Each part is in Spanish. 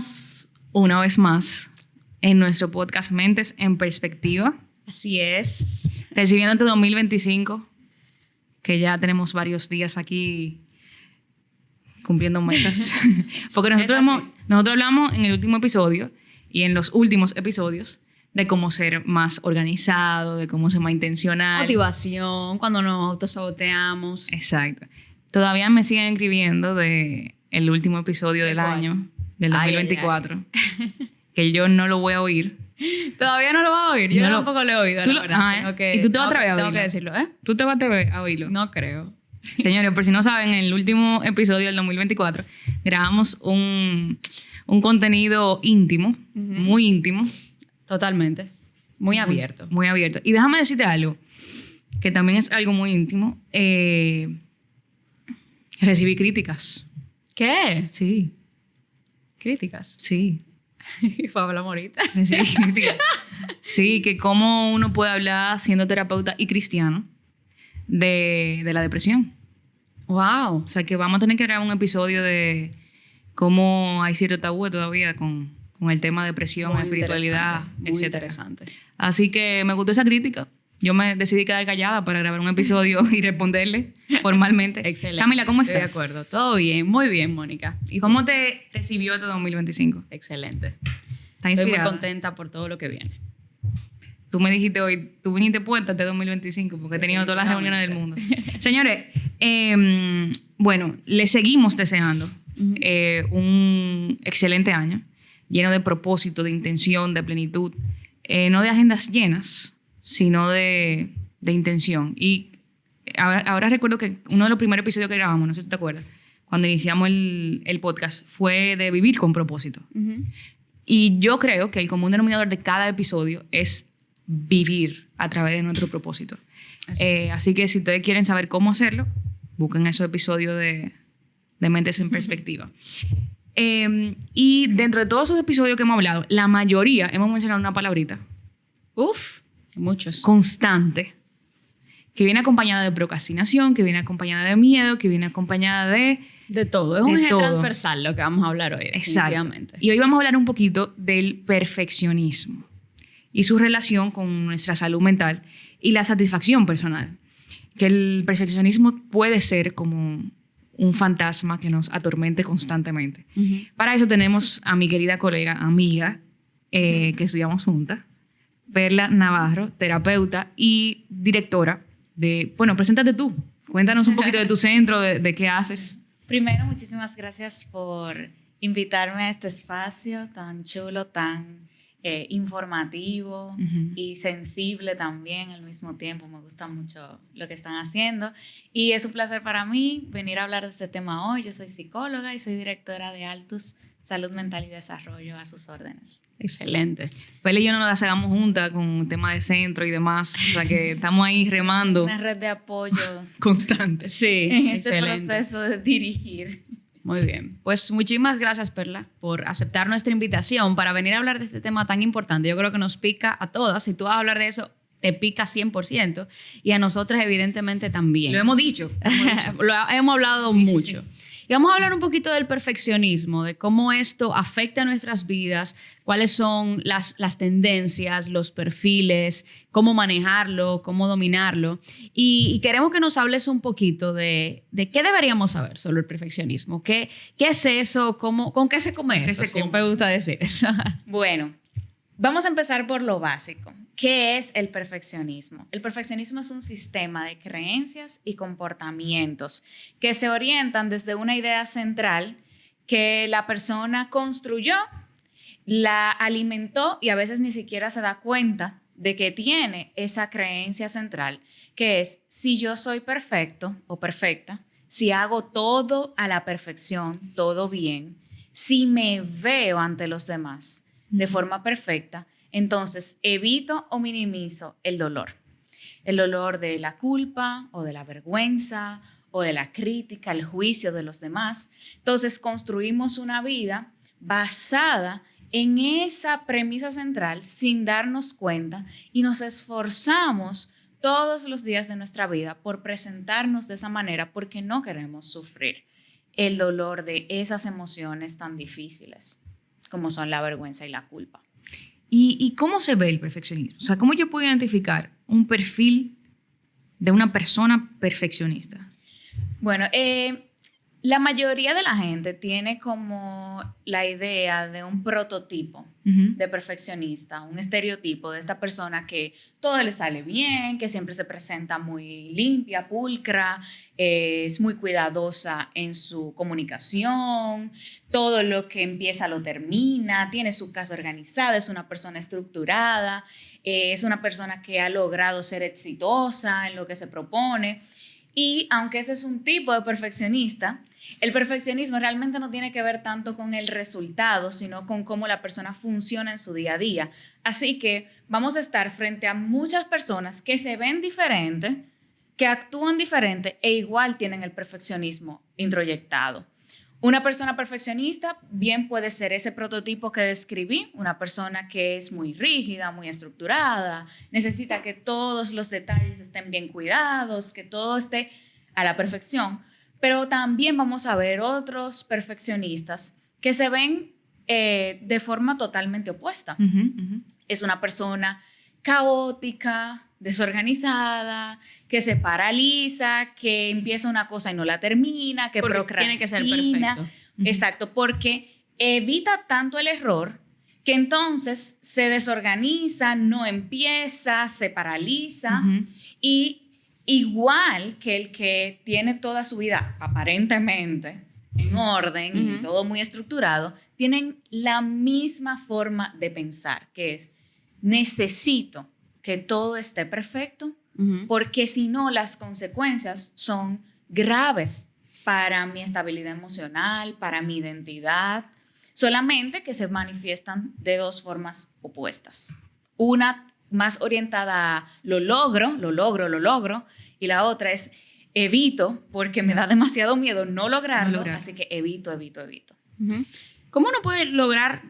estamos una vez más en nuestro podcast Mentes en Perspectiva. Así es. Recibiendo este 2025, que ya tenemos varios días aquí cumpliendo metas. Porque nosotros hablamos en el último episodio y en los últimos episodios de cómo ser más organizado, de cómo ser más intencional. Motivación, cuando nos autosaboteamos. Exacto. Todavía me siguen escribiendo de el último episodio del año, del 2024, que yo no lo voy a oír. Todavía no lo vas a oír. Yo tampoco lo he oído. ¿Y tú te vas a atrever a oírlo? Tengo que decirlo, ¿eh? ¿Tú te vas a atrever a oírlo? No creo. Señores, por si no saben, en el último episodio del 2024 grabamos un contenido íntimo, muy íntimo. Totalmente. Muy abierto. Muy abierto. Y déjame decirte algo, que también es algo muy íntimo. Recibí críticas. ¿Qué? Sí. ¿Críticas? Sí. Fue hablar ahorita. Recibí críticas. Sí, que cómo uno puede hablar siendo terapeuta y cristiano de la depresión. Wow. O sea, que vamos a tener que grabar un episodio de cómo hay cierto tabú todavía con el tema de depresión, muy espiritualidad, muy etc. interesante. Así que me gustó esa crítica. Yo me decidí quedar callada para grabar un episodio y responderle formalmente. Excelente. Camila, ¿cómo estás? Estoy de acuerdo. Todo bien, muy bien, Mónica. ¿Y cómo te recibió este 2025? Excelente. ¿Estás inspirada? Estoy muy contenta por todo lo que viene. Tú me dijiste hoy, tú viniste puesta este 2025 porque he tenido todas las reuniones del mundo. Señores, bueno, le seguimos deseando un excelente año, lleno de propósito, de intención, de plenitud, no de agendas llenas, sino de intención. Y ahora recuerdo que uno de los primeros episodios que grabamos, no sé si te acuerdas, cuando iniciamos el podcast, fue de vivir con propósito. Y yo creo que el común denominador de cada episodio es vivir a través de nuestro propósito. Así que si ustedes quieren saber cómo hacerlo, busquen esos episodios de Mentes en Perspectiva. Y dentro de todos esos episodios que hemos hablado, la mayoría hemos mencionado una palabrita. Muchos. Constante. Que viene acompañada de procrastinación, que viene acompañada de miedo, que viene acompañada de... De todo. Es un eje transversal lo que vamos a hablar hoy. Exacto. Y hoy vamos a hablar un poquito del perfeccionismo y su relación con nuestra salud mental y la satisfacción personal. Que el perfeccionismo puede ser como un fantasma que nos atormente constantemente. Para eso tenemos a mi querida colega, amiga, que estudiamos juntas, Perla Navarro, terapeuta y directora de... Bueno, preséntate tú. Cuéntanos un poquito de tu centro, de qué haces. Primero, muchísimas gracias por invitarme a este espacio tan chulo, tan informativo y sensible también al mismo tiempo. Me gusta mucho lo que están haciendo y es un placer para mí venir a hablar de este tema hoy. Yo soy psicóloga y soy directora de Altus Salud Mental y Desarrollo, a sus órdenes. Excelente. Pele y yo no nos hagamos juntas con tema de centro y demás. O sea que estamos ahí remando. Una red de apoyo constante. Sí, en este proceso de dirigir. Muy bien. Pues muchísimas gracias, Perla, por aceptar nuestra invitación para venir a hablar de este tema tan importante. Yo creo que nos pica a todas. Si tú vas a hablar de eso, te pica 100%. Y a nosotras, evidentemente, también. Lo hemos dicho. Hemos hablado mucho. Sí. Y vamos a hablar un poquito del perfeccionismo, de cómo esto afecta a nuestras vidas, cuáles son las tendencias, los perfiles, cómo manejarlo, cómo dominarlo. Y queremos que nos hables un poquito de qué deberíamos saber sobre el perfeccionismo. ¿Qué es eso? ¿Con qué se come eso? Siempre me gusta decir eso. Bueno, vamos a empezar por lo básico. ¿Qué es el perfeccionismo? El perfeccionismo es un sistema de creencias y comportamientos que se orientan desde una idea central que la persona construyó, la alimentó y a veces ni siquiera se da cuenta de que tiene esa creencia central, que es: si yo soy perfecto o perfecta, si hago todo a la perfección, todo bien, si me veo ante los demás de forma perfecta, entonces evito o minimizo el dolor de la culpa o de la vergüenza o de la crítica, el juicio de los demás. Entonces construimos una vida basada en esa premisa central sin darnos cuenta y nos esforzamos todos los días de nuestra vida por presentarnos de esa manera porque no queremos sufrir el dolor de esas emociones tan difíciles. como son la vergüenza y la culpa. ¿Y cómo se ve el perfeccionismo? O sea, ¿cómo yo puedo identificar un perfil de una persona perfeccionista? Bueno, la mayoría de la gente tiene como la idea de un prototipo de perfeccionista, un estereotipo de esta persona que todo le sale bien, que siempre se presenta muy limpia, pulcra, es muy cuidadosa en su comunicación, todo lo que empieza lo termina, tiene su casa organizada, es una persona estructurada, es una persona que ha logrado ser exitosa en lo que se propone. Y aunque ese es un tipo de perfeccionista, el perfeccionismo realmente no tiene que ver tanto con el resultado, sino con cómo la persona funciona en su día a día. Así que vamos a estar frente a muchas personas que se ven diferentes, que actúan diferente e igual tienen el perfeccionismo introyectado. Una persona perfeccionista bien puede ser ese prototipo que describí, una persona que es muy rígida, muy estructurada, necesita que todos los detalles estén bien cuidados, que todo esté a la perfección. Pero también vamos a ver otros perfeccionistas que se ven de forma totalmente opuesta. Es una persona caótica, desorganizada, que se paraliza, que empieza una cosa y no la termina, que procrastina. Tiene que ser perfecto. Exacto, porque evita tanto el error que entonces se desorganiza, no empieza, se paraliza y igual que el que tiene toda su vida aparentemente en orden y todo muy estructurado, tienen la misma forma de pensar, que es necesito que todo esté perfecto, porque si no las consecuencias son graves para mi estabilidad emocional, para mi identidad, solamente que se manifiestan de dos formas opuestas. Una más orientada a lo logro, y la otra es evito, porque me da demasiado miedo no lograrlo, así que evito. ¿Cómo uno puede lograr,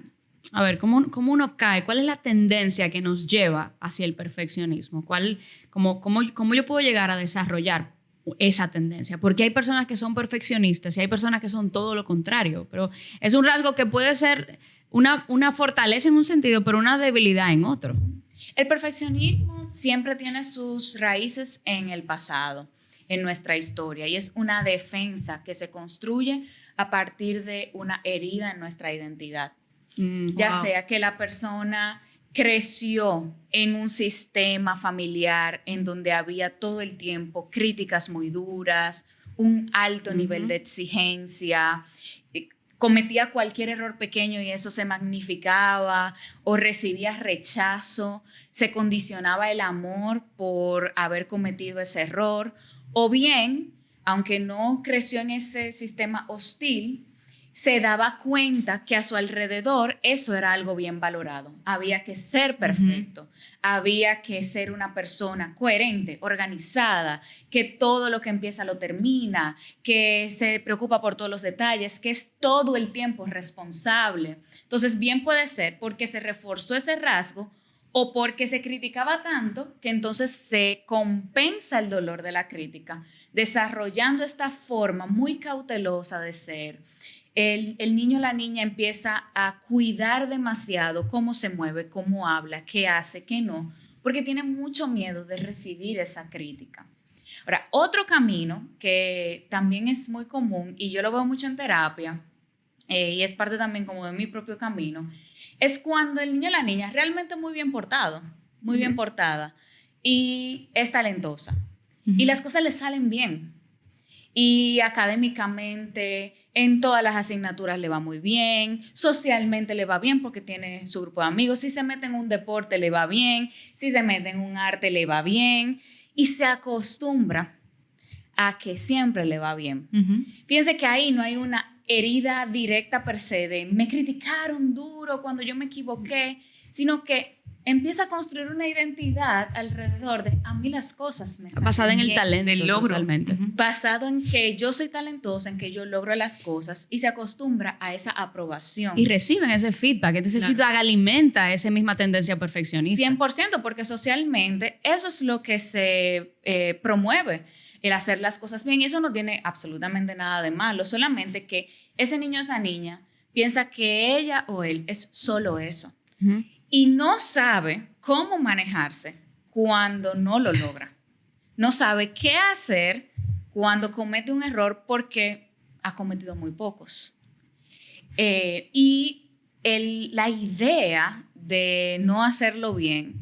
a ver, cómo uno cae? ¿Cuál es la tendencia que nos lleva hacia el perfeccionismo? ¿Cómo yo puedo llegar a desarrollar esa tendencia? Porque hay personas que son perfeccionistas y hay personas que son todo lo contrario, pero es un rasgo que puede ser una fortaleza en un sentido, pero una debilidad en otro. El perfeccionismo siempre tiene sus raíces en el pasado, en nuestra historia, y es una defensa que se construye a partir de una herida en nuestra identidad. Ya sea que la persona creció en un sistema familiar en donde había todo el tiempo críticas muy duras, un alto nivel de exigencia, cometía cualquier error pequeño y eso se magnificaba, o recibía rechazo, se condicionaba el amor por haber cometido ese error, o bien, aunque no creció en ese sistema hostil, se daba cuenta que a su alrededor eso era algo bien valorado. Había que ser perfecto, había que ser una persona coherente, organizada, que todo lo que empieza lo termina, que se preocupa por todos los detalles, que es todo el tiempo responsable. Entonces, bien puede ser porque se reforzó ese rasgo o porque se criticaba tanto que entonces se compensa el dolor de la crítica, desarrollando esta forma muy cautelosa de ser. El niño o la niña empieza a cuidar demasiado cómo se mueve, cómo habla, qué hace, qué no, porque tiene mucho miedo de recibir esa crítica. Ahora, otro camino que también es muy común y yo lo veo mucho en terapia y es parte también como de mi propio camino, es cuando el niño o la niña es realmente muy bien portado, muy bien portada y es talentosa y las cosas le salen bien. Y académicamente, en todas las asignaturas le va muy bien, socialmente le va bien porque tiene su grupo de amigos, si se mete en un deporte le va bien, si se mete en un arte le va bien y se acostumbra a que siempre le va bien. Fíjense que ahí no hay una herida directa per se de me criticaron duro cuando yo me equivoqué, sino que empieza a construir una identidad alrededor de a mí las cosas me salen basada en el bien, talento, del logro. totalmente. basado en que yo soy talentosa, en que yo logro las cosas y se acostumbra a esa aprobación. Y reciben ese feedback, feedback alimenta esa misma tendencia perfeccionista. 100%, porque socialmente eso es lo que se promueve, el hacer las cosas bien, y eso no tiene absolutamente nada de malo, solamente que ese niño o esa niña piensa que ella o él es solo eso. Ujú. Y no sabe cómo manejarse cuando no lo logra. No sabe qué hacer cuando comete un error porque ha cometido muy pocos. La idea de no hacerlo bien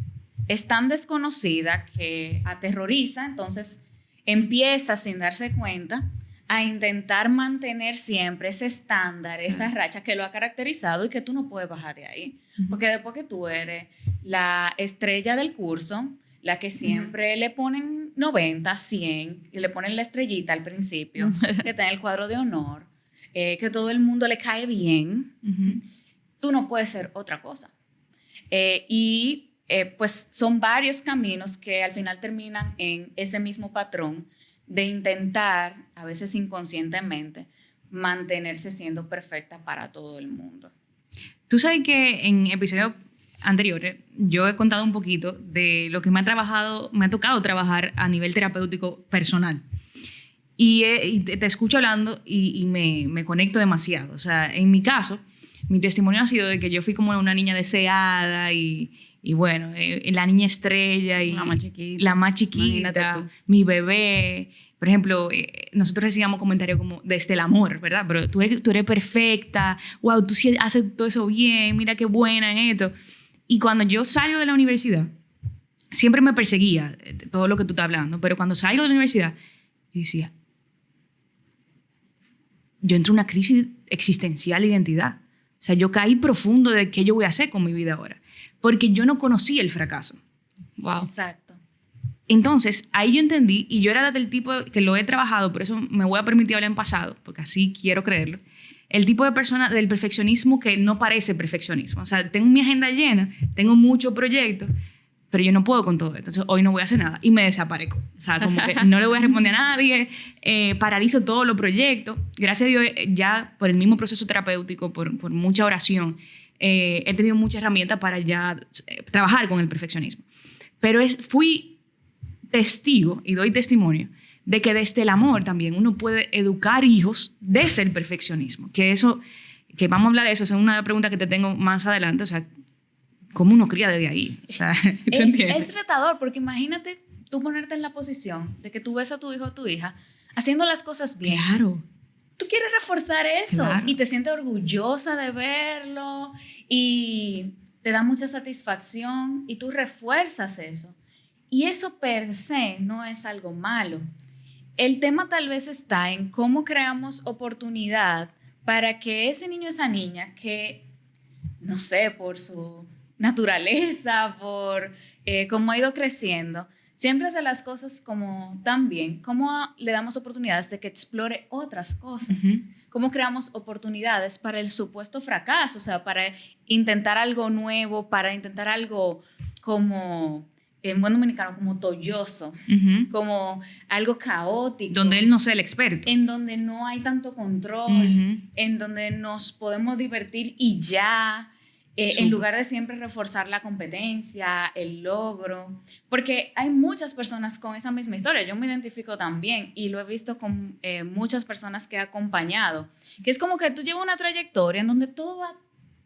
es tan desconocida que aterroriza, entonces empieza sin darse cuenta a intentar mantener siempre ese estándar, esa racha que lo ha caracterizado y que tú no puedes bajar de ahí. Porque después que tú eres la estrella del curso, la que siempre le ponen 90, 100, y le ponen la estrellita al principio, que está en el cuadro de honor, que todo el mundo le cae bien, tú no puedes ser otra cosa. Pues son varios caminos que al final terminan en ese mismo patrón de intentar, a veces inconscientemente, mantenerse siendo perfecta para todo el mundo. Tú sabes que en episodios anteriores yo he contado un poquito de lo que me ha tocado trabajar a nivel terapéutico personal. Y te escucho hablando y me conecto demasiado. O sea, en mi caso, mi testimonio ha sido de que yo fui como una niña deseada y bueno, la niña estrella y la más chiquita, mi bebé. Por ejemplo, nosotros recibíamos comentarios como desde el amor, ¿verdad? Pero tú eres perfecta, wow, tú sí haces todo eso bien, mira qué buena en esto. Y cuando yo salgo de la universidad, siempre me perseguía todo lo que tú estás hablando, pero cuando salgo de la universidad, yo decía, yo entro en una crisis existencial de identidad. O sea, yo caí profundo de qué yo voy a hacer con mi vida ahora, porque yo no conocía el fracaso. Wow. Exacto. Entonces, ahí yo entendí, y yo era del tipo que lo he trabajado, por eso me voy a permitir hablar en pasado, porque así quiero creerlo, el tipo de persona del perfeccionismo que no parece perfeccionismo. O sea, tengo mi agenda llena, tengo muchos proyectos, pero yo no puedo con todo esto. Entonces, hoy no voy a hacer nada y me desaparezco. O sea, como que no le voy a responder a nadie, paralizo todos los proyectos. Gracias a Dios, ya por el mismo proceso terapéutico, por mucha oración, he tenido muchas herramientas para ya trabajar con el perfeccionismo. Pero fui testigo y doy testimonio de que desde el amor también uno puede educar hijos desde el perfeccionismo. Que vamos a hablar de eso, es una pregunta que te tengo más adelante. O sea, ¿cómo uno cría desde ahí? O sea, ¿tú entiendes? Es retador, porque imagínate tú ponerte en la posición de que tú ves a tu hijo o tu hija haciendo las cosas bien. Claro. Tú quieres reforzar eso, Claro. y te sientes orgullosa de verlo y te da mucha satisfacción y tú refuerzas eso. Y eso per se no es algo malo. El tema tal vez está en cómo creamos oportunidad para que ese niño o esa niña que, no sé, por su naturaleza, por cómo ha ido creciendo, siempre hace las cosas como tan bien, cómo le damos oportunidades de que explore otras cosas. Cómo creamos oportunidades para el supuesto fracaso, o sea, para intentar algo nuevo, para intentar algo como, en buen dominicano, como tolloso, como algo caótico. Donde él no sea el experto. En donde no hay tanto control, en donde nos podemos divertir y ya, en lugar de siempre reforzar la competencia, el logro. Porque hay muchas personas con esa misma historia. Yo me identifico también y lo he visto con muchas personas que he acompañado. Que es como que tú llevas una trayectoria en donde todo va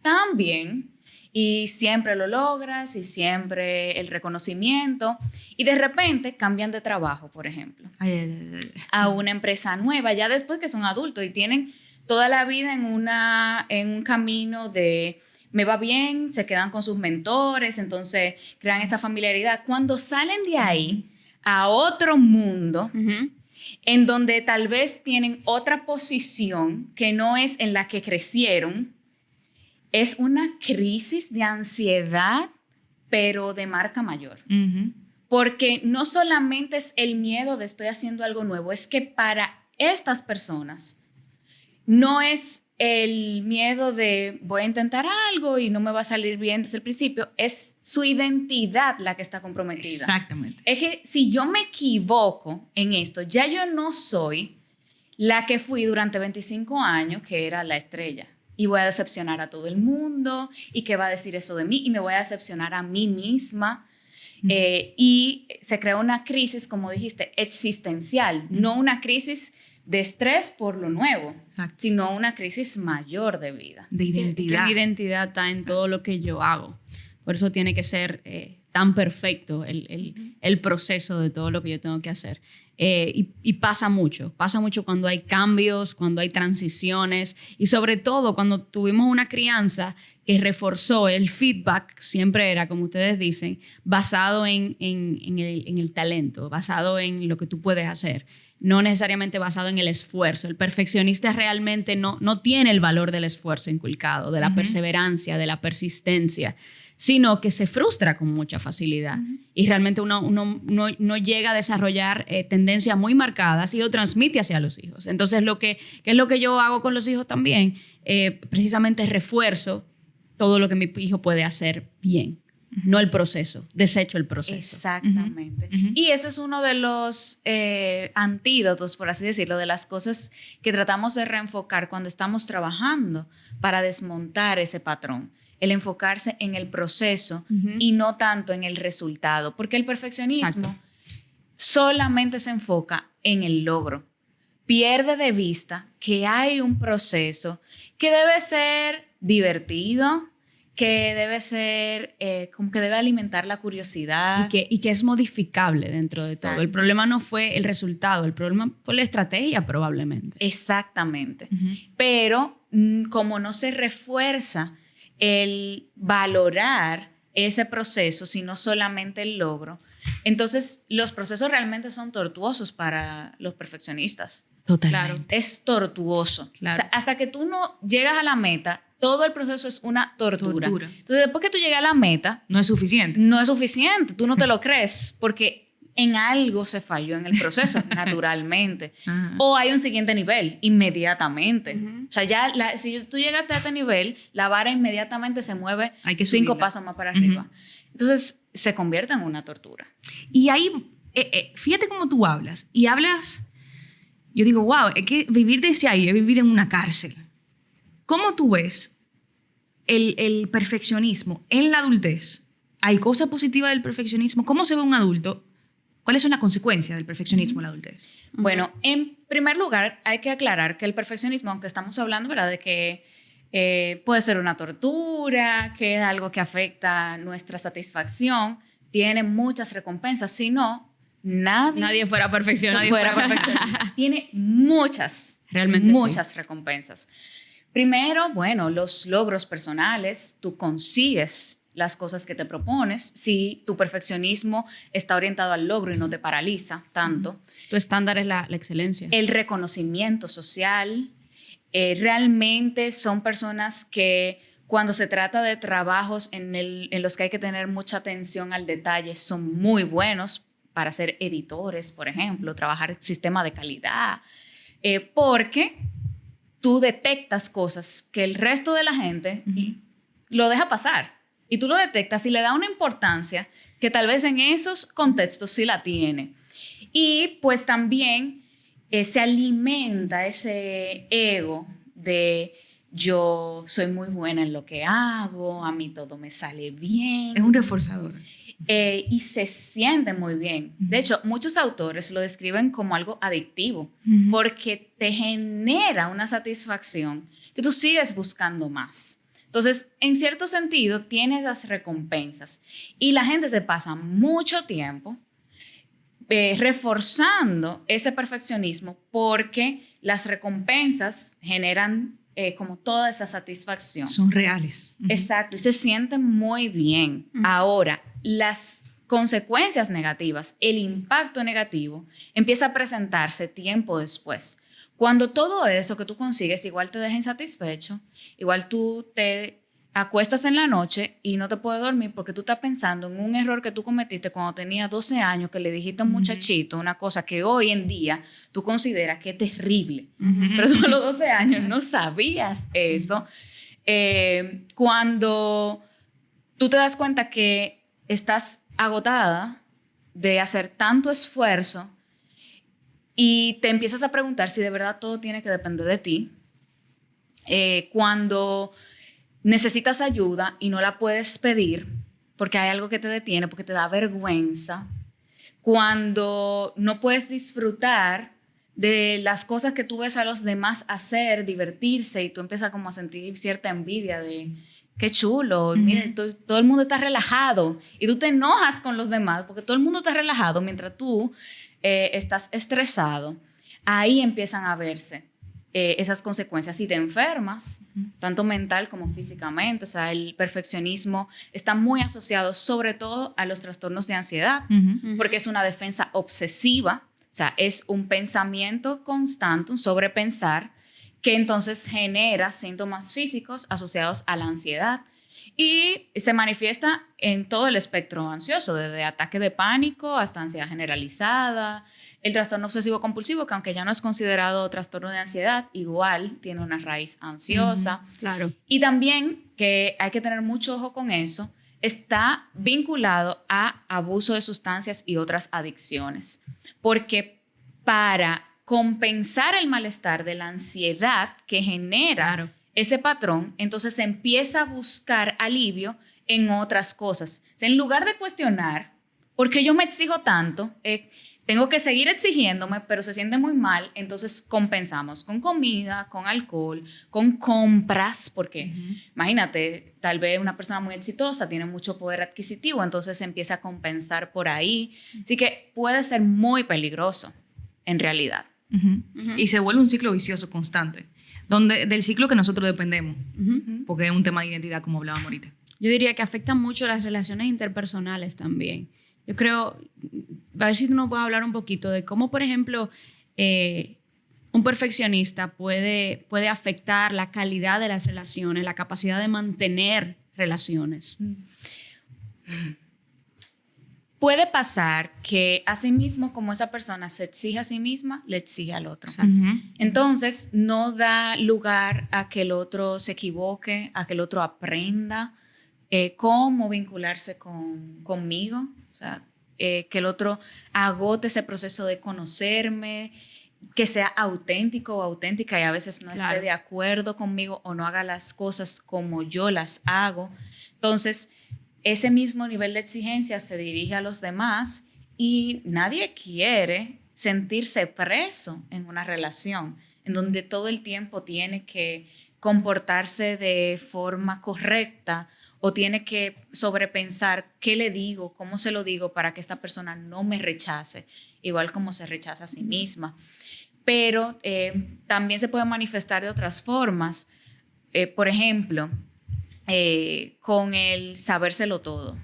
tan bien y siempre lo logras y siempre el reconocimiento, y de repente cambian de trabajo, por ejemplo, a una empresa nueva, ya después que son adultos y tienen toda la vida en un camino de me va bien, se quedan con sus mentores, entonces crean esa familiaridad. Cuando salen de ahí a otro mundo, en donde tal vez tienen otra posición que no es en la que crecieron, es una crisis de ansiedad, pero de marca mayor. Porque no solamente es el miedo de estoy haciendo algo nuevo, es que para estas personas no es el miedo de voy a intentar algo y no me va a salir bien desde el principio, es su identidad la que está comprometida. Exactamente. Es que si yo me equivoco en esto, ya yo no soy la que fui durante 25 años, que era la estrella. Y voy a decepcionar a todo el mundo, y qué va a decir eso de mí, y me voy a decepcionar a mí misma. Y se crea una crisis, como dijiste, existencial, no una crisis de estrés por lo nuevo, Exacto. sino una crisis mayor de vida. De identidad. Que mi identidad está en todo lo que yo hago. Por eso tiene que ser tan perfecto el proceso de todo lo que yo tengo que hacer. Y pasa mucho cuando hay cambios, cuando hay transiciones y sobre todo cuando tuvimos una crianza que reforzó el feedback, siempre era, como ustedes dicen, basado en el talento, basado en lo que tú puedes hacer, no necesariamente basado en el esfuerzo. El perfeccionista realmente no tiene el valor del esfuerzo inculcado, de la perseverancia, de la persistencia, sino que se frustra con mucha facilidad. Y realmente uno no llega a desarrollar tendencias muy marcadas y lo transmite hacia los hijos. Entonces, ¿qué es lo que yo hago con los hijos también? Precisamente refuerzo todo lo que mi hijo puede hacer bien. No el proceso, desecho el proceso. Exactamente. Y eso es uno de los antídotos, por así decirlo, de las cosas que tratamos de reenfocar cuando estamos trabajando para desmontar ese patrón. El enfocarse en el proceso y no tanto en el resultado, porque el perfeccionismo solamente se enfoca en el logro. Pierde de vista que hay un proceso que debe ser divertido, que debe ser, como que debe alimentar la curiosidad. Y que es modificable dentro de todo. El problema no fue el resultado, el problema fue la estrategia probablemente. Exactamente. Pero como no se refuerza el valorar ese proceso, sino solamente el logro, entonces los procesos realmente son tortuosos para los perfeccionistas. Totalmente. Claro. Es tortuoso. Claro. O sea, hasta que tú no llegas a la meta, todo el proceso es una tortura. Entonces, después que tú llegas a la meta, No es suficiente. no es suficiente. Tú no te lo crees porque en algo se falló en el proceso, naturalmente. Ajá. O hay un siguiente nivel, inmediatamente. O sea, ya si tú llegaste a este nivel, la vara inmediatamente se mueve Hay que 5 subirla. pasos más para arriba. Entonces, se convierte en una tortura. Y ahí, fíjate cómo tú hablas. Y hablas, yo digo, wow, es que vivir desde ahí es vivir en una cárcel. ¿Cómo tú ves el perfeccionismo en la adultez? ¿Hay cosas positivas del perfeccionismo? ¿Cómo se ve un adulto? ¿Cuáles son las consecuencias del perfeccionismo en la adultez? Bueno, en primer lugar, hay que aclarar que el perfeccionismo, aunque estamos hablando, ¿verdad?, de que puede ser una tortura, que es algo que afecta nuestra satisfacción, tiene muchas recompensas. Si no, nadie fuera perfeccionista. fuera perfeccionista. Tiene muchas, Realmente muchas recompensas. Primero, bueno, los logros personales, tú consigues las cosas que te propones, si tu perfeccionismo está orientado al logro y no te paraliza tanto. Tu estándar es la excelencia. El reconocimiento social, realmente son personas que cuando se trata de trabajos en los que hay que tener mucha atención al detalle, son muy buenos para ser editores, por ejemplo, trabajar sistema de calidad, porque tú detectas cosas que el resto de la gente lo deja pasar. Y tú lo detectas y le da una importancia que tal vez en esos contextos sí la tiene. Y pues también se alimenta ese ego de yo soy muy buena en lo que hago, a mí todo me sale bien. Es un reforzador. Y se siente muy bien. De hecho, muchos autores lo describen como algo adictivo, porque te genera una satisfacción que tú sigues buscando más. Entonces, en cierto sentido, tiene esas recompensas. Y la gente se pasa mucho tiempo reforzando ese perfeccionismo porque las recompensas generan como toda esa satisfacción. Son reales. Exacto, y se sienten muy bien. Ahora, las consecuencias negativas, el impacto negativo, empieza a presentarse tiempo después. Cuando todo eso que tú consigues igual te deja insatisfecho, igual tú te acuestas en la noche y no te puedes dormir porque tú estás pensando en un error que tú cometiste cuando tenías 12 años, que le dijiste a un muchachito una cosa que hoy en día tú consideras que es terrible, pero tú a los 12 años no sabías eso. Cuando tú te das cuenta que estás agotada de hacer tanto esfuerzo y te empiezas a preguntar si de verdad todo tiene que depender de ti. Cuando necesitas ayuda y no la puedes pedir porque hay algo que te detiene, porque te da vergüenza. Cuando no puedes disfrutar de las cosas que tú ves a los demás hacer, divertirse, y tú empiezas como a sentir cierta envidia de qué chulo, miren, todo el mundo está relajado, y tú te enojas con los demás porque todo el mundo está relajado mientras tú estás estresado. Ahí empiezan a verse esas consecuencias y te enfermas, tanto mental como físicamente. O sea, el perfeccionismo está muy asociado sobre todo a los trastornos de ansiedad, porque es una defensa obsesiva. O sea, es un pensamiento constante, un sobrepensar, que entonces genera síntomas físicos asociados a la ansiedad y se manifiesta en todo el espectro ansioso, desde ataque de pánico hasta ansiedad generalizada, el trastorno obsesivo compulsivo, que aunque ya no es considerado trastorno de ansiedad, igual tiene una raíz ansiosa. Claro. Y también, que hay que tener mucho ojo con eso, está vinculado a abuso de sustancias y otras adicciones. Porque para compensar el malestar de la ansiedad que genera ese patrón, entonces se empieza a buscar alivio en otras cosas. O sea, en lugar de cuestionar por qué yo me exijo tanto, tengo que seguir exigiéndome, pero se siente muy mal, entonces compensamos con comida, con alcohol, con compras, porque imagínate, tal vez una persona muy exitosa tiene mucho poder adquisitivo, entonces se empieza a compensar por ahí. Así que puede ser muy peligroso, en realidad. Y se vuelve un ciclo vicioso constante, del ciclo que nosotros dependemos, porque es un tema de identidad, como hablábamos ahorita. Yo diría que afecta mucho las relaciones interpersonales también. Yo creo, a ver si tú nos puedes hablar un poquito de cómo, por ejemplo, un perfeccionista puede afectar la calidad de las relaciones, la capacidad de mantener relaciones. Puede pasar que asimismo, como esa persona se exige a sí misma, le exige al otro. Entonces, no da lugar a que el otro se equivoque, a que el otro aprenda cómo vincularse conmigo. O sea, que el otro agote ese proceso de conocerme, que sea auténtico o auténtica y a veces no esté de acuerdo conmigo o no haga las cosas como yo las hago. Entonces, ese mismo nivel de exigencia se dirige a los demás y nadie quiere sentirse preso en una relación en donde todo el tiempo tiene que comportarse de forma correcta o tiene que sobrepensar qué le digo, cómo se lo digo para que esta persona no me rechace, igual como se rechaza a sí misma. Pero también se puede manifestar de otras formas. Por ejemplo, con el sabérselo todo.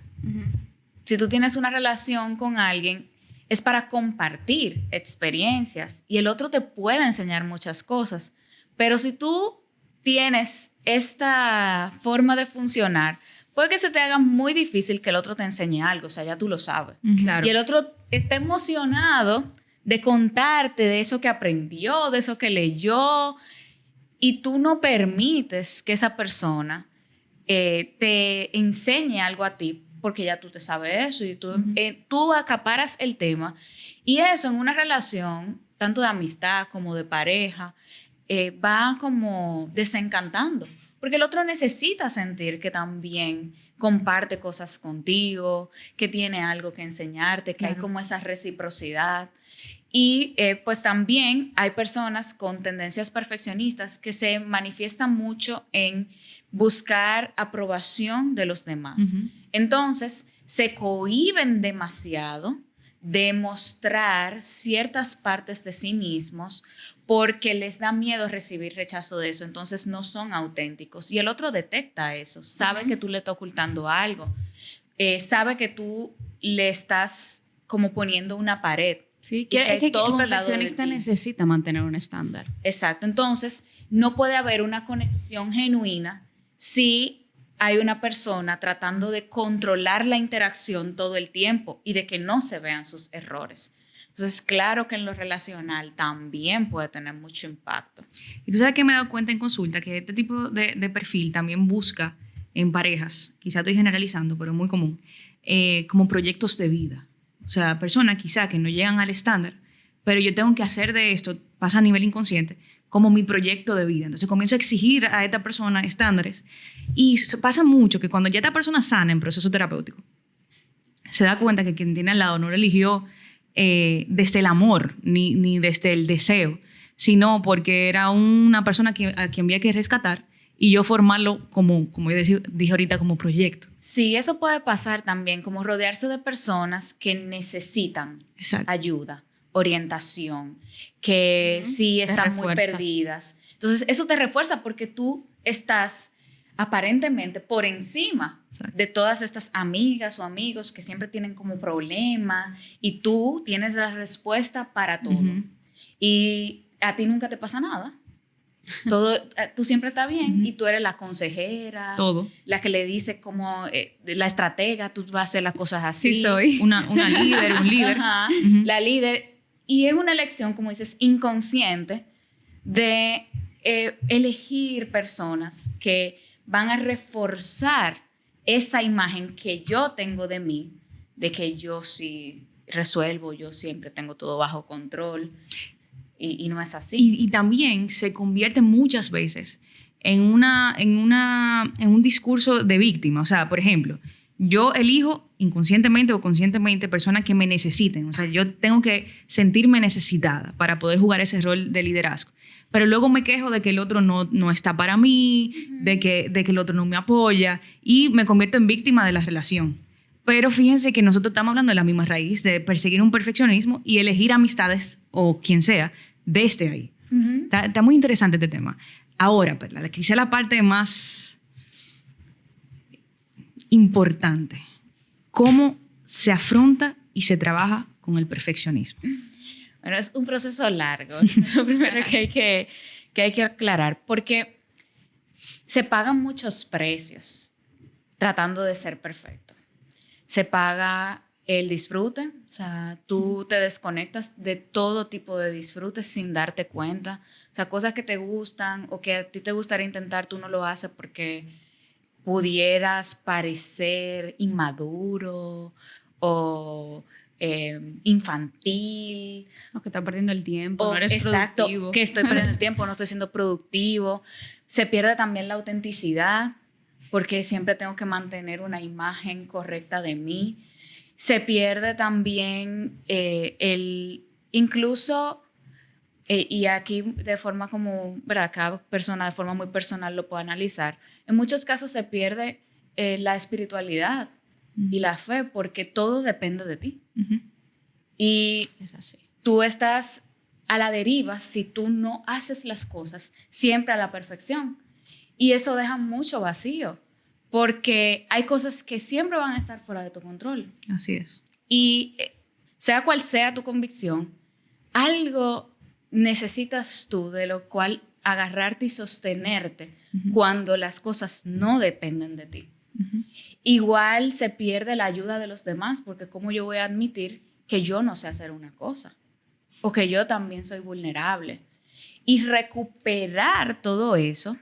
Si tú tienes una relación con alguien, es para compartir experiencias y el otro te puede enseñar muchas cosas. Pero si tú tienes esta forma de funcionar, puede que se te haga muy difícil que el otro te enseñe algo, o sea, ya tú lo sabes. Claro. Y el otro está emocionado de contarte de eso que aprendió, de eso que leyó, y tú no permites que esa persona te enseñe algo a ti, porque ya tú te sabes eso y tú acaparas el tema. Y eso en una relación, tanto de amistad como de pareja, va como desencantando, porque el otro necesita sentir que también comparte cosas contigo, que tiene algo que enseñarte, que hay como esa reciprocidad. Y pues también hay personas con tendencias perfeccionistas que se manifiestan mucho en buscar aprobación de los demás. Entonces se cohíben demasiado de mostrar ciertas partes de sí mismos porque les da miedo recibir rechazo de eso, entonces no son auténticos. Y el otro detecta eso, sabe que tú le estás ocultando algo, sabe que tú le estás como poniendo una pared. Sí, que el perfeccionista necesita mantener un estándar. Exacto, entonces no puede haber una conexión genuina si hay una persona tratando de controlar la interacción todo el tiempo y de que no se vean sus errores. Entonces, claro que en lo relacional también puede tener mucho impacto. Y tú sabes que me he dado cuenta en consulta que este tipo de perfil también busca en parejas, quizá estoy generalizando, pero es muy común, como proyectos de vida. O sea, personas quizá que no llegan al estándar, pero yo tengo que hacer de esto, pasa a nivel inconsciente, como mi proyecto de vida. Entonces comienzo a exigir a esta persona estándares y pasa mucho que cuando ya esta persona sana en proceso terapéutico, se da cuenta que quien tiene al lado no lo eligió desde el amor ni desde el deseo, sino porque era una persona a quien había que rescatar y yo formarlo como yo dije ahorita, como proyecto. Sí, eso puede pasar también, como rodearse de personas que necesitan Exacto. ayuda, orientación, que sí están muy perdidas. Entonces, eso te refuerza porque tú estás aparentemente por encima de todas estas amigas o amigos que siempre tienen como problemas y tú tienes la respuesta para todo. Y a ti nunca te pasa nada. Tú siempre estás bien y tú eres la consejera, todo, la que le dice como la estratega, tú vas a hacer las cosas así. Sí soy. Una líder, un líder. La líder. Y es una elección, como dices, inconsciente de elegir personas que van a reforzar esa imagen que yo tengo de mí, de que yo sí resuelvo, yo siempre tengo todo bajo control. Y no es así. Y también se convierte muchas veces en un discurso de víctima. O sea, por ejemplo, yo elijo inconscientemente o conscientemente personas que me necesiten. O sea, yo tengo que sentirme necesitada para poder jugar ese rol de liderazgo. Pero luego me quejo de que el otro no está para mí, de que el otro no me apoya y me convierto en víctima de la relación. Pero fíjense que nosotros estamos hablando de la misma raíz, de perseguir un perfeccionismo y elegir amistades o quien sea desde ahí. Está muy interesante este tema. Ahora, Perla, quizá la parte más importante. ¿Cómo se afronta y se trabaja con el perfeccionismo? Bueno, es un proceso largo. Es lo primero que hay que aclarar, porque se pagan muchos precios tratando de ser perfecto. Se paga el disfrute, o sea, tú te desconectas de todo tipo de disfrute sin darte cuenta. O sea, cosas que te gustan o que a ti te gustaría intentar, tú no lo haces porque pudieras parecer inmaduro o infantil. O que estás perdiendo el tiempo, no eres exacto, productivo. que estoy perdiendo el tiempo, no estoy siendo productivo. Se pierde también la autenticidad porque siempre tengo que mantener una imagen correcta de mí. Se pierde también incluso, y aquí de forma como, ¿verdad? Cada persona de forma muy personal lo puede analizar. En muchos casos se pierde la espiritualidad y la fe porque todo depende de ti. Y Es así. tú estás a la deriva si tú no haces las cosas siempre a la perfección. Y eso deja mucho vacío. Porque hay cosas que siempre van a estar fuera de tu control. Así es. Y sea cual sea tu convicción, algo necesitas tú de lo cual agarrarte y sostenerte cuando las cosas no dependen de ti. Igual se pierde la ayuda de los demás, porque ¿cómo yo voy a admitir que yo no sé hacer una cosa? O que yo también soy vulnerable. Y recuperar todo eso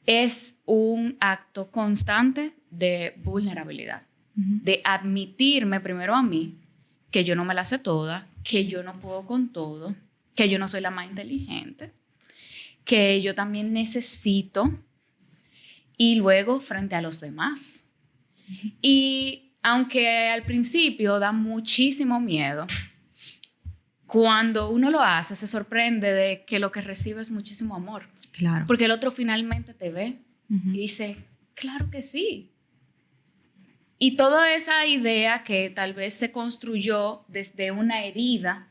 es un acto constante de vulnerabilidad, de admitirme primero a mí que yo no me la sé toda, que yo no puedo con todo, que yo no soy la más inteligente, que yo también necesito, y luego frente a los demás. Y aunque al principio da muchísimo miedo, cuando uno lo hace se sorprende de que lo que recibe es muchísimo amor. Claro. Porque el otro finalmente te ve y dice, claro que sí. Y toda esa idea que tal vez se construyó desde una herida,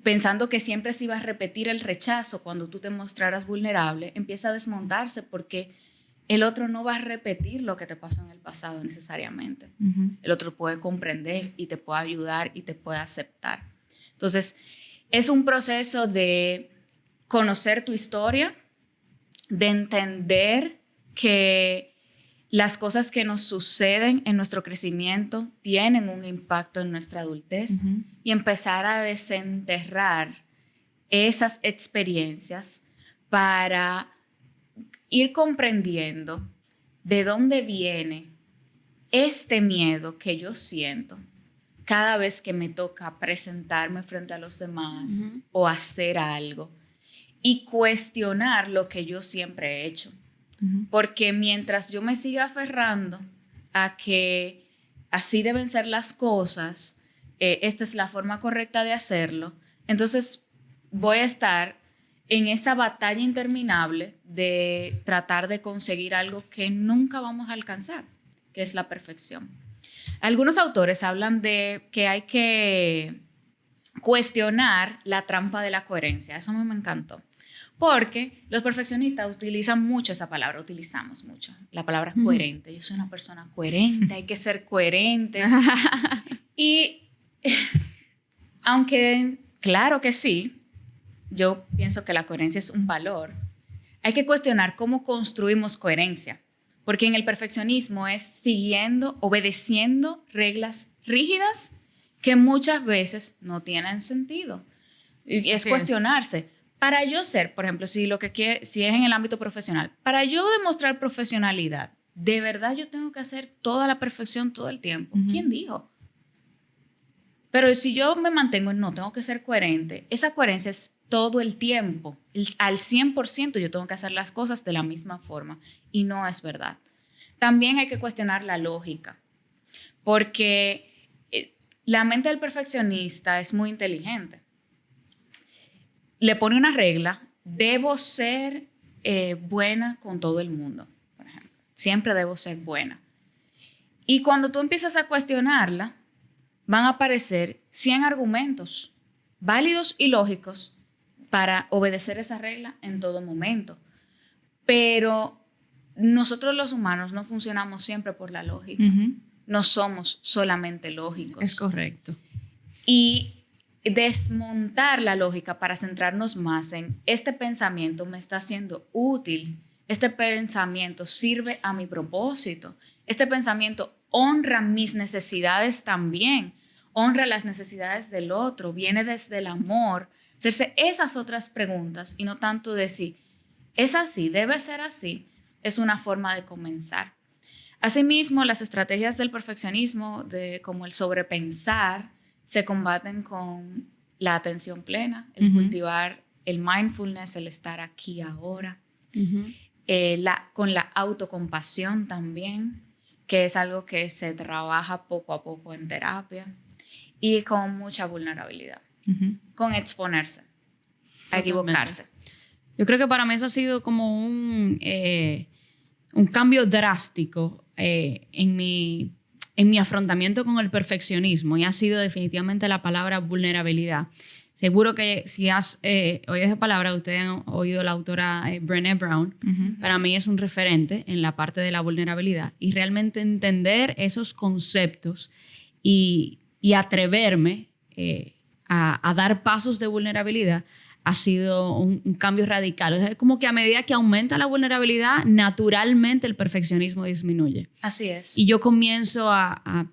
pensando que siempre se iba a repetir el rechazo cuando tú te mostraras vulnerable, empieza a desmontarse porque el otro no va a repetir lo que te pasó en el pasado necesariamente. El otro puede comprender y te puede ayudar y te puede aceptar. Entonces, es un proceso de conocer tu historia, de entender que las cosas que nos suceden en nuestro crecimiento tienen un impacto en nuestra adultez y empezar a desenterrar esas experiencias para ir comprendiendo de dónde viene este miedo que yo siento cada vez que me toca presentarme frente a los demás o hacer algo. Y cuestionar lo que yo siempre he hecho. Porque mientras yo me siga aferrando a que así deben ser las cosas, esta es la forma correcta de hacerlo, entonces voy a estar en esa batalla interminable de tratar de conseguir algo que nunca vamos a alcanzar, que es la perfección. Algunos autores hablan de que hay que cuestionar la trampa de la coherencia. Eso a mí me encantó. Porque los perfeccionistas utilizan mucho esa palabra, utilizamos mucho la palabra coherente. Yo soy una persona coherente, hay que ser coherente. Y aunque claro que sí, yo pienso que la coherencia es un valor, hay que cuestionar cómo construimos coherencia. Porque en el perfeccionismo es siguiendo, obedeciendo reglas rígidas que muchas veces no tienen sentido. Y es cuestionarse. Para yo ser, por ejemplo, si es en el ámbito profesional, para yo demostrar profesionalidad, ¿de verdad yo tengo que hacer toda la perfección todo el tiempo? ¿Quién dijo? Pero si yo me mantengo en no, tengo que ser coherente, esa coherencia es todo el tiempo. Al 100% yo tengo que hacer las cosas de la misma forma y no es verdad. También hay que cuestionar la lógica, porque la mente del perfeccionista es muy inteligente. Le pone una regla, debo ser buena con todo el mundo, por ejemplo. Siempre debo ser buena. Y cuando tú empiezas a cuestionarla, van a aparecer 100 argumentos válidos y lógicos para obedecer esa regla en todo momento. Pero nosotros los humanos no funcionamos siempre por la lógica. No somos solamente lógicos. Es correcto. Y desmontar la lógica para centrarnos más en este pensamiento me está siendo útil, este pensamiento sirve a mi propósito, este pensamiento honra mis necesidades también, honra las necesidades del otro, viene desde el amor. Hacerse esas otras preguntas y no tanto decir, es así, debe ser así, es una forma de comenzar. Asimismo, las estrategias del perfeccionismo, como el sobrepensar, se combaten con la atención plena, el cultivar el mindfulness, el estar aquí ahora, con la autocompasión también, que es algo que se trabaja poco a poco en terapia, y con mucha vulnerabilidad, con exponerse a equivocarse. Yo creo que para mí eso ha sido como un cambio drástico en mi afrontamiento con el perfeccionismo, y ha sido definitivamente la palabra vulnerabilidad. Seguro que si has oído esa palabra, ustedes han oído la autora Brené Brown. Para mí es un referente en la parte de la vulnerabilidad, y realmente entender esos conceptos y atreverme a dar pasos de vulnerabilidad ha sido un cambio radical. O sea, es como que a medida que aumenta la vulnerabilidad, naturalmente el perfeccionismo disminuye. Así es. Y yo comienzo a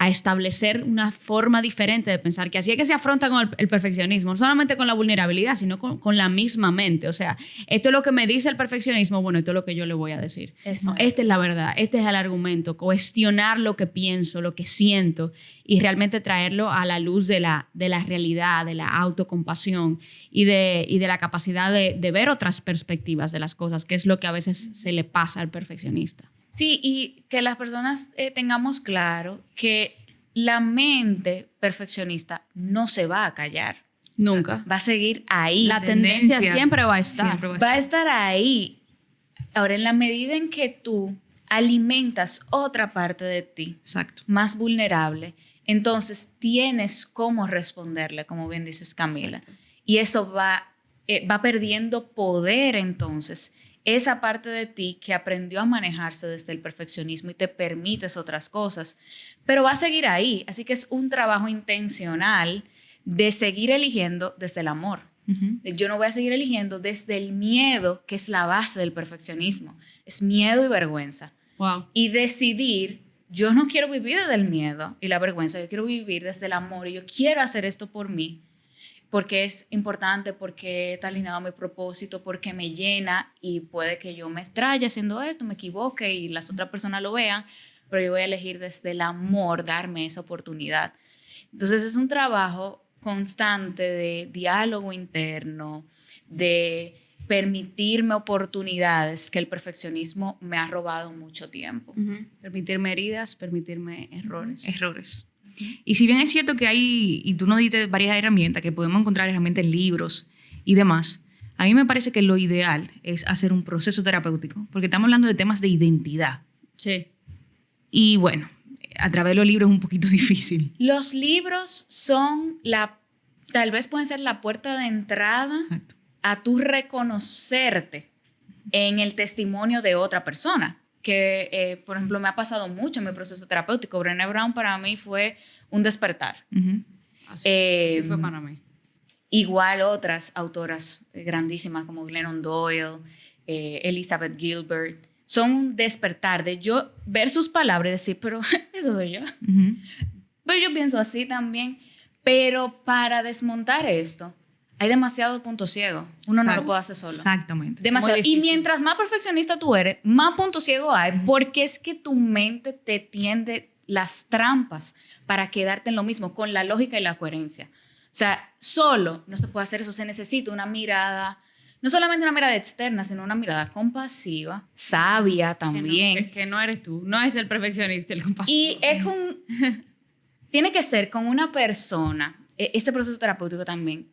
establecer una forma diferente de pensar, que así es que se afronta con el perfeccionismo, no solamente con la vulnerabilidad, sino con la misma mente. O sea, esto es lo que me dice el perfeccionismo, bueno, esto es lo que yo le voy a decir. No, esta es la verdad, este es el argumento, cuestionar lo que pienso, lo que siento, y realmente traerlo a la luz de la realidad, de la autocompasión y de la capacidad de ver otras perspectivas de las cosas, que es lo que a veces se le pasa al perfeccionista. Sí, y que las personas tengamos claro que la mente perfeccionista no se va a callar. Nunca. Va a seguir ahí. La tendencia siempre va a estar. Va a estar ahí. Ahora, en la medida en que tú alimentas otra parte de ti, exacto, más vulnerable, entonces tienes cómo responderle, como bien dices, Camila. Exacto. Y eso va perdiendo poder entonces. Esa parte de ti que aprendió a manejarse desde el perfeccionismo y te permites otras cosas, pero va a seguir ahí. Así que es un trabajo intencional de seguir eligiendo desde el amor. Yo no voy a seguir eligiendo desde el miedo, que es la base del perfeccionismo. Es miedo y vergüenza. Wow. Y decidir, yo no quiero vivir desde el miedo y la vergüenza, yo quiero vivir desde el amor y yo quiero hacer esto por mí, porque es importante, porque está alineado a mi propósito, porque me llena, y puede que yo me estralle haciendo esto, me equivoque y las otras personas lo vean, pero yo voy a elegir desde el amor darme esa oportunidad. Entonces es un trabajo constante de diálogo interno, de permitirme oportunidades que el perfeccionismo me ha robado mucho tiempo. Permitirme heridas, permitirme errores. Errores. Y si bien es cierto que hay, y tú nos diste varias herramientas, que podemos encontrar herramientas en libros y demás, a mí me parece que lo ideal es hacer un proceso terapéutico, porque estamos hablando de temas de identidad. Sí. Y bueno, a través de los libros es un poquito difícil. Los libros son tal vez pueden ser la puerta de entrada Exacto. a tú reconocerte en el testimonio de otra persona. Que, por ejemplo, me ha pasado mucho en mi proceso terapéutico. Brené Brown para mí fue un despertar. Uh-huh. Así fue para mí. Igual otras autoras grandísimas como Glennon Doyle, Elizabeth Gilbert, son un despertar de yo ver sus palabras y decir, pero eso soy yo. Uh-huh. Pero yo pienso así también. Pero para desmontar esto, hay demasiado punto ciego. Uno no lo puede hacer solo. Exactamente. Demasiado. Y mientras más perfeccionista tú eres, más punto ciego hay, porque es que tu mente te tiende las trampas para quedarte en lo mismo, con la lógica y la coherencia. O sea, solo no se puede hacer eso. Se necesita una mirada, no solamente una mirada externa, sino una mirada compasiva, sabia también. Que no eres tú, no es el perfeccionista el compasivo. Y es tiene que ser con una persona, ese proceso terapéutico también,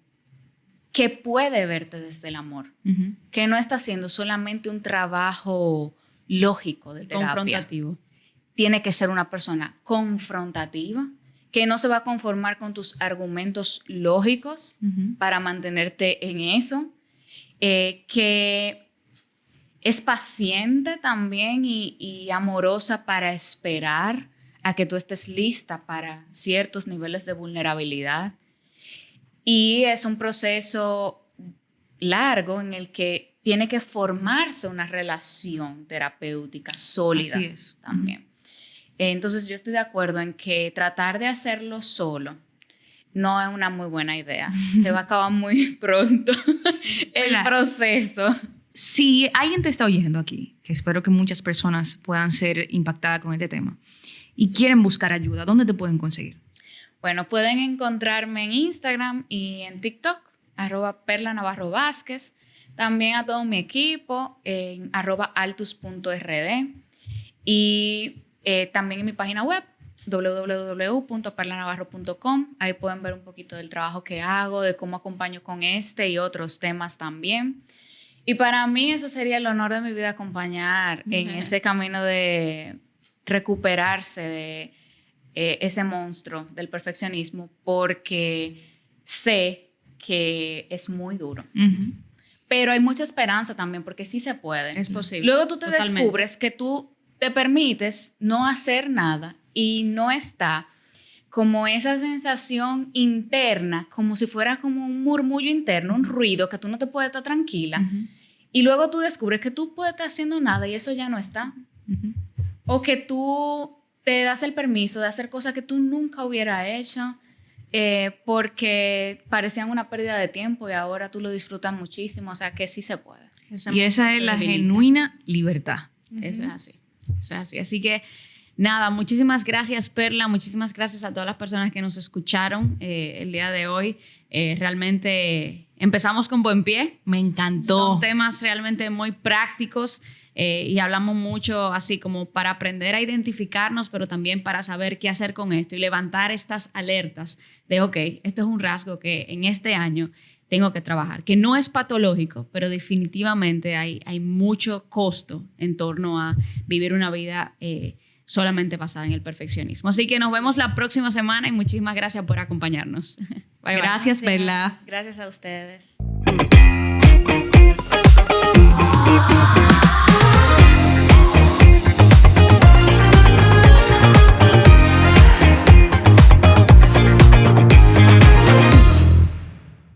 que puede verte desde el amor, Uh-huh. que no está haciendo solamente un trabajo lógico de terapia. Confrontativo. Tiene que ser una persona confrontativa, que no se va a conformar con tus argumentos lógicos Uh-huh. para mantenerte en eso, que es paciente también y amorosa para esperar a que tú estés lista para ciertos niveles de vulnerabilidad. Y es un proceso largo en el que tiene que formarse una relación terapéutica sólida. Así es. También. Entonces yo estoy de acuerdo en que tratar de hacerlo solo no es una muy buena idea. Te va a acabar muy pronto el proceso. Si alguien te está oyendo aquí, que espero que muchas personas puedan ser impactadas con este tema, y quieren buscar ayuda, ¿dónde te pueden conseguir? Bueno, pueden encontrarme en Instagram y en TikTok, @PerlaNavarroVázquez. También a todo mi equipo en @altus.rd. Y también en mi página web, www.perlanavarro.com. Ahí pueden ver un poquito del trabajo que hago, de cómo acompaño con este y otros temas también. Y para mí eso sería el honor de mi vida, acompañar en ese camino de recuperarse de ese monstruo del perfeccionismo, porque sé que es muy duro. Uh-huh. Pero hay mucha esperanza también, porque sí se puede. Es posible. Luego tú te Totalmente. descubres que tú te permites no hacer nada y no está como esa sensación interna, como si fuera como un murmullo interno, un ruido que tú no te puedes estar tranquila. Uh-huh. Y luego tú descubres que tú puedes estar haciendo nada y eso ya no está. Uh-huh. O que tú te das el permiso de hacer cosas que tú nunca hubieras hecho porque parecían una pérdida de tiempo y ahora tú lo disfrutas muchísimo. O sea, que sí se puede. Y esa es la genuina libertad. Eso es así. Eso es así. Así que, nada, muchísimas gracias, Perla. Muchísimas gracias a todas las personas que nos escucharon el día de hoy. Realmente empezamos con buen pie. Me encantó. Son temas realmente muy prácticos y hablamos mucho así como para aprender a identificarnos, pero también para saber qué hacer con esto y levantar estas alertas de, ok, esto es un rasgo que en este año tengo que trabajar, que no es patológico, pero definitivamente hay mucho costo en torno a vivir una vida solamente basada en el perfeccionismo. Así que nos vemos la próxima semana y muchísimas gracias por acompañarnos. Bye, bye. Gracias, Perla. Gracias a ustedes.